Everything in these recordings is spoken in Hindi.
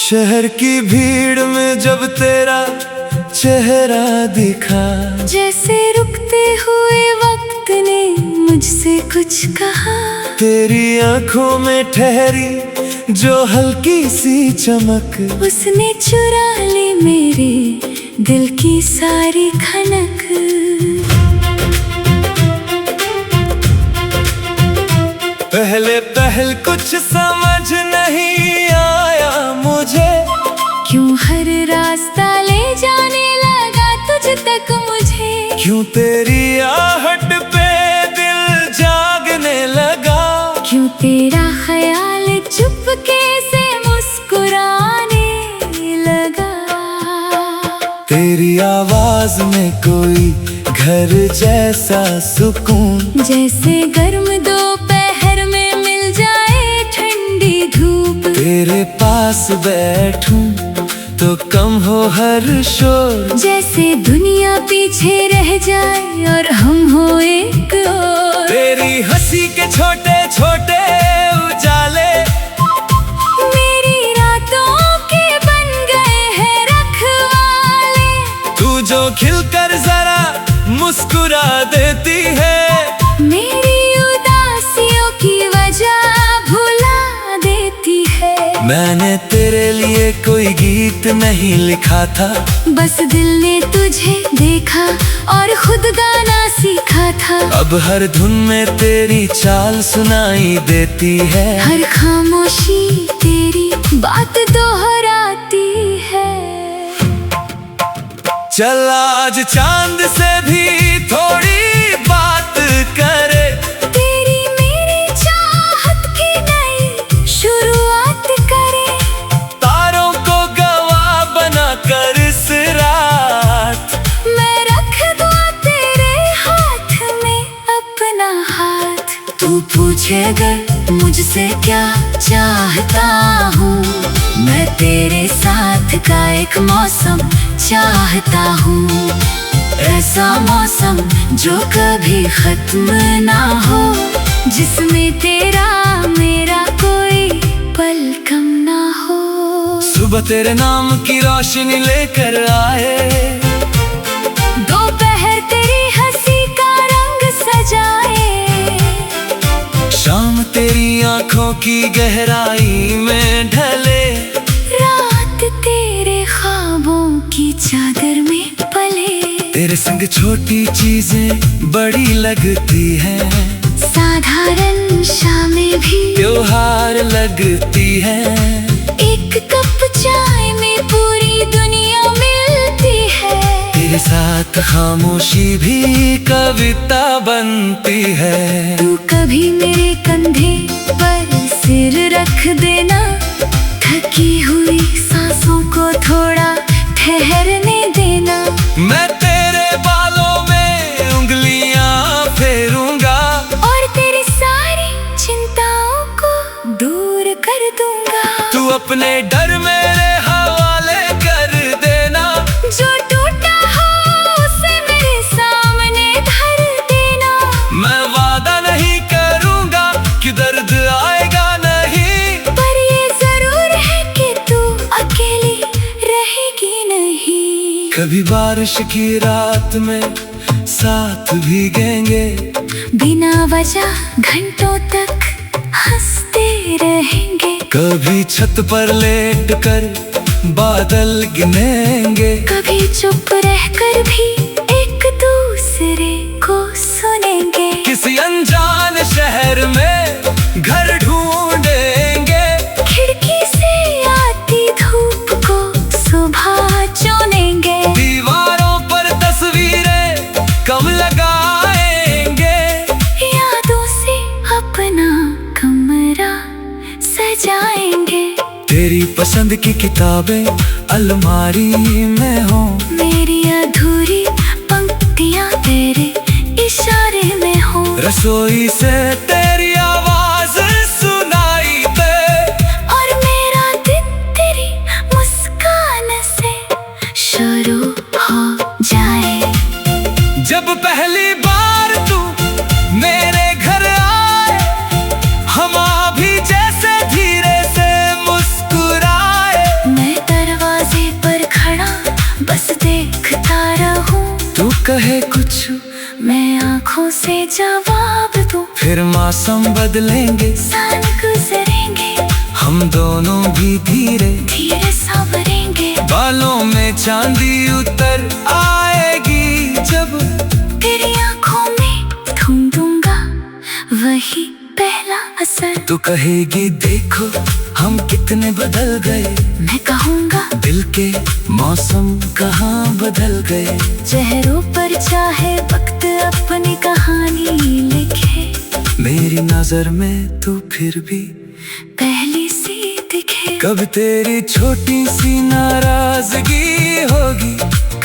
शहर की भीड़ में जब तेरा चेहरा दिखा, जैसे रुकते हुए वक्त ने मुझसे कुछ कहा। तेरी आंखों में ठहरी जो हल्की सी चमक, उसने चुरा ली मेरे दिल की सारी खनक। पहले पहल कुछ समझ नहीं आया मुझे, क्यों हर रास्ता ले जाने लगा तुझ तक मुझे। क्यों तेरी आहट पे दिल जागने लगा, क्यों तेरा ख्याल चुपके से मुस्कुराने लगा। तेरी आवाज में कोई घर जैसा सुकून, जैसे गर्म दोपहर में मिल जाए ठंडी धूप। तेरे पास बैठूं तो कम हो हर शोर, जैसे दुनिया पीछे रह जाए और हम हो एक और। तेरी हंसी के छोटे छोटे उजाले मेरी रातों के बन गए हैं रखवाले। तू जो खिलकर जरा मुस्कुरा देती है, मेरी उदासियों की वजह भुला देती है। मैंने तेरे लिए कोई गीत नहीं लिखा था, बस दिल ने तुझे देखा और खुद गाना सीखा था। अब हर धुन में तेरी चाल सुनाई देती है, हर खामोशी तेरी बात दोहराती है। चल आज चांद से भी थोड़ी बात करे, तेरी मेरी चाहत की नई शुरुआत करे। तारों को गवाह बना कर इस रात, मैं रख दूँ तेरे हाथ में अपना हाथ। तू पूछे अगर मुझसे क्या चाहता हूँ, मैं तेरे साथ का एक मौसम चाहता हूँ। ऐसा मौसम जो कभी खत्म ना हो, जिसमें तेरा मेरा कोई पल कम ना हो। सुबह तेरे नाम की रोशनी लेकर आए, दोपहर तेरी हंसी का रंग सजाए। शाम तेरी आंखों की गहराई में ढले, रात तेरे ख्वाबों की चादर में पले। तेरे संग छोटी चीजें बड़ी लगती हैं, साधारण शामें भी त्योहार लगती हैं। एक कप चाय में पूरी दुनिया मिलती है। तेरे साथ खामोशी भी कविता बनती है। तू कभी मेरे कंधे पर सिर रख देना, थकी हुई सांसों को थोड़ा ठहरने देना। मैं तेरे बालों में उंगलियां फेरूंगा और तेरी सारी चिंताओं को दूर कर दूंगा। तू अपने डर मेरे हवाले कर देना, जो टूटा हो उसे मेरे सामने धर देना। मैं वादा नहीं करूंगा कि दर्द आएगा नहीं, पर ये जरूर है कि तू अकेली रहेगी नहीं। कभी बारिश की रात में साथ भीगेंगे, बिना वजह घंटों तक हंसते रहेंगे। कभी छत पर लेट कर बादल गिनेंगे, कभी चुप रहकर भी एक दूसरे को सुनेंगे। किसी अनजान शहर में घर ढूंढेंगे, खिड़की से आती धूप को सुबह चुनेंगे। दीवारों पर तस्वीरें कम लगाएंगे, यादों से अपना कमरा सजाएंगे। तेरी पसंद की किताबें अलमारी में हो, मेरी अधूरी पंक्तियां तेरे इशारे में हो। रसोई से तेरी आवाज सुनाई दे, और मेरा दिन तेरी मुस्कान से शुरू हो जाए। जब पहली बार तू मेरे घर आए, हम अभी जैसे धीरे से मुस्कुराए। मैं कहे कुछ मैं आंखों से जवाब दूं। फिर मौसम बदलेंगे, साल गुजरेंगे, हम दोनों भी धीरे धीरे संवरेंगे। बालों में चांदी उतर आएगी जब तेरी आंखों में ढूंढूंगा वही पहला असर। तू कहेगी देखो हम कितने बदल गए, मैं कहूँगा दिल के मौसम कहाँ बदल गए। चेहरों पर चाहे वक्त अपनी कहानी लिखे, मेरी नजर में तू फिर भी पहली सी दिखे। कब तेरी छोटी सी नाराजगी होगी,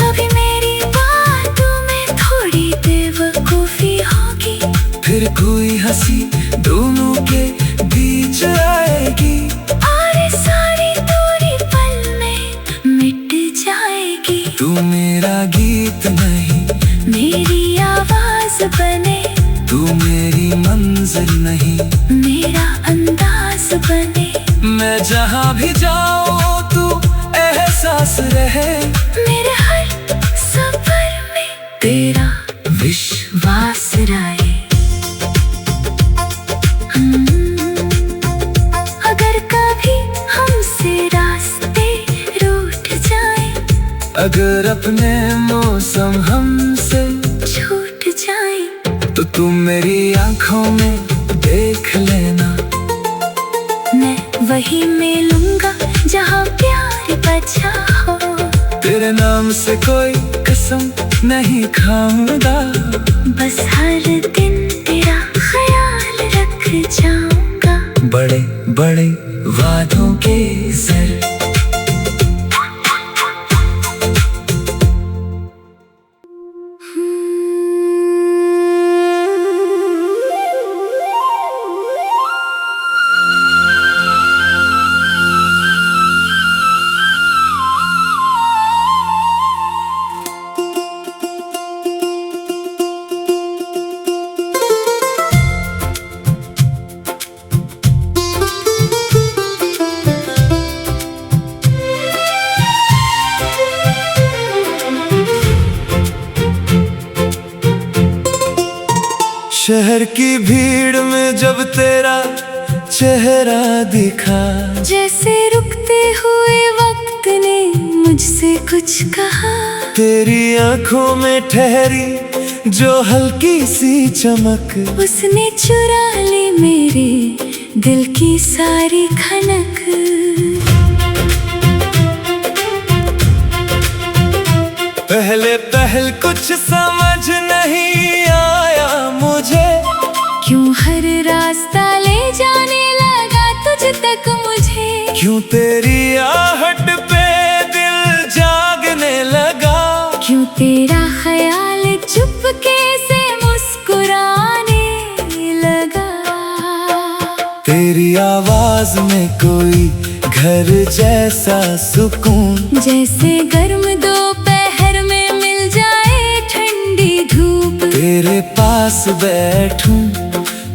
कभी मेरी बातों में थोड़ी बेवकूफी होगी। फिर कोई हंसी दोनों के बीच आएगी और सारी दूरी पल में मिट जाएगी। तू मेरा गीत नहीं, मेरी आवाज बने, तू मेरी मंजिल नहीं, मेरा अंदाज बने। मैं जहाँ भी जाऊँ तू एहसास रहे, मेरे हर सफर में तेरा विश्वास रहे। अगर कभी हमसे रास्ते रूठ जाए, अगर अपने मौसम हमसे छूट जाए, तो तू मेरी आंखों में देख लेना। मैं वही मिलूंगा जहाँ प्यार बचा हो। तेरे नाम से कोई कसम नहीं खाऊंगा, बस हर दिन तेरा ख्याल रख जाऊंगा। बड़े बड़े वादों के सर। शहर की भीड़ में जब तेरा चेहरा दिखा, जैसे रुकते हुए वक्त ने मुझसे कुछ कहा। तेरी आंखों में ठहरी जो हल्की सी चमक, उसने चुरा ली मेरे दिल की सारी खनक। पहले पहल कुछ समझ नहीं आया मुझे, क्यों हर रास्ता ले जाने लगा तुझ तक मुझे। क्यों तेरी आहट पे दिल जागने लगा, क्यों तेरा ख्याल चुपके से मुस्कुराने लगा। तेरी आवाज में कोई घर जैसा सुकून, जैसे गर्म दोपहर में मिल जाए ठंडी धूप। तेरे पास बैठूं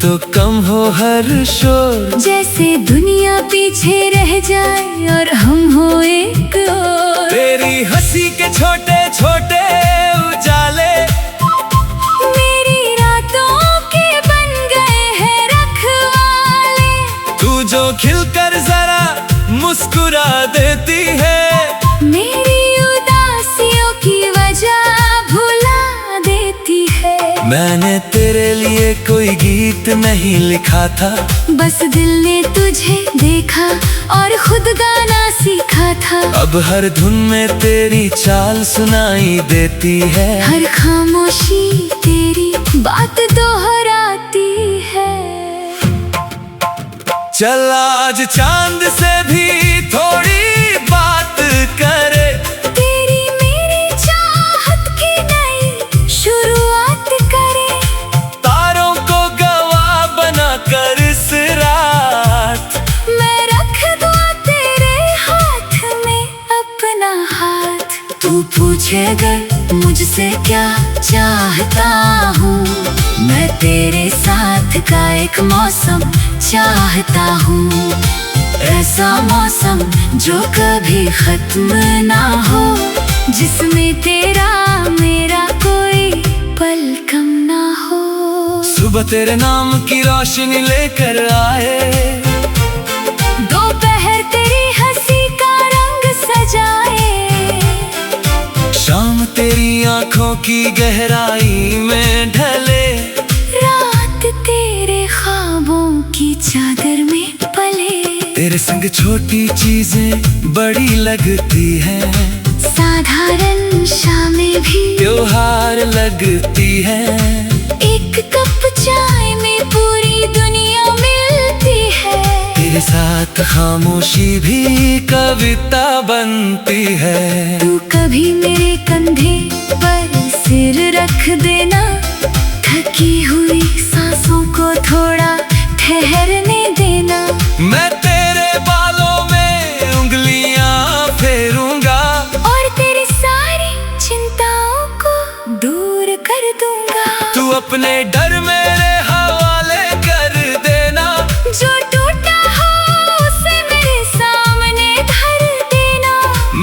तो कम हो हर शोर, जैसे दुनिया पीछे रह जाए और हम हो एक और। तेरी हंसी के छोटे छोटे उजाले मेरी रातों के बन गए हैं रखवाले। तू जो खिलकर जरा मुस्कुरा देती है, मेरी उदासियों की वजह भुला देती है। मैंने तेरे लिए कोई गीत नहीं लिखा था, बस दिल ने तुझे देखा और खुद गाना सीखा था। अब हर धुन में तेरी चाल सुनाई देती है, हर खामोशी तेरी बात दोहराती है। चल आज चांद से भी थोड़ी बात करे, तेरी मेरी चाहत की नई शुरुआत करे। तारों को गवाह बना कर इस रात, मैं रख दूं तेरे हाथ में अपना हाथ। तू पूछे अगर मुझसे क्या चाहता हूँ, मैं तेरे साथ का एक मौसम चाहता हूँ। ऐसा मौसम जो कभी खत्म ना हो, जिसमें तेरा मेरा कोई पल कम ना हो। सुबह तेरे नाम की रोशनी लेकर आए, दोपहर तेरी हंसी का रंग सजाए, शाम तेरी आंखों की गहराई में ढले, रात तेरे ख्वाबों की चादर में पले। तेरे संग छोटी चीजें बड़ी लगती हैं, साधारण शामें भी त्योहार लगती है। एक कप चाय में पूरी दुनिया मिलती है, तेरे साथ खामोशी भी कविता बनती है। तू कभी मेरे कंधे पर सिर रख देना, थकी हुई सांसों को थोड़ा ठहरने देना। मैं तेरे बालों में उंगलियां फेरूंगा, और तेरी सारी चिंताओं को दूर कर दूंगा। तू अपने डर मेरे हवाले कर देना, जो टूटा हो उसे मेरे सामने धर देना।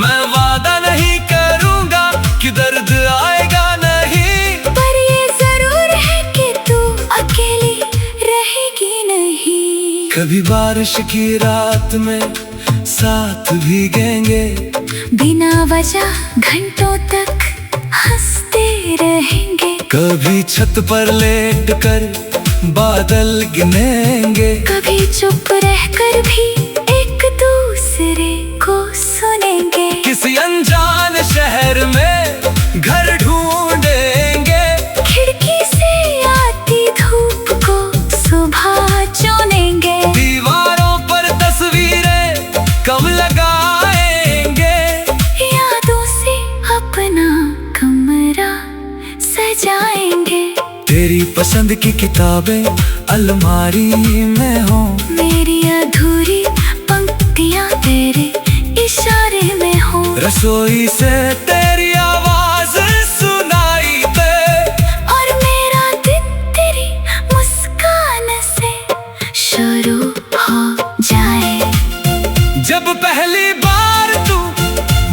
मैं वादा नहीं करूंगा कि दर्द आएगा नहीं, पर ये जरूर है कि तू अकेली रहेगी नहीं। कभी बारिश की रात में साथ भीगेंगे, बिना वजह घंटों तक हंसते रहेंगे। कभी छत पर लेट कर बादल गिनेंगे, कभी चुप रहकर भी एक दूसरे को सुनेंगे। किसी अनजान शहर में घर ढूंढेंगे, खिड़की से आती धूप को सुबह चुनेंगे। दीवारों पर तस्वीरें कम लगाएंगे, यादों से अपना कमरा सजाएंगे। तेरी पसंद की किताबें अलमारी में हो, मेरी अधूरी पंक्तियां तेरे इशारे में हो। रसोई से तेरी आवाज सुनाई दे, और मेरा दिन तेरी मुस्कान से शुरू हो जाए। जब पहली बार तू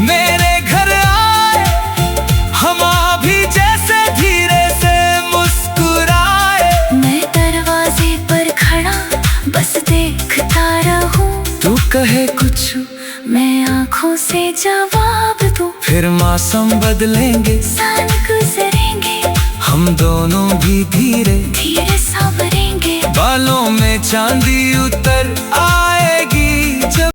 मेरे घर आए, हम अभी जैसे धीरे से मुस्कुराए। मैं दरवाजे पर खड़ा बस देखता रहूं, तू कहे कुछ मैं आंखों से जवाब दूं। फिर मौसम बदलेंगे, साल गुजरेंगे, हम दोनों भी धीरे धीरे संवरेंगे। बालों में चांदी उतर आए,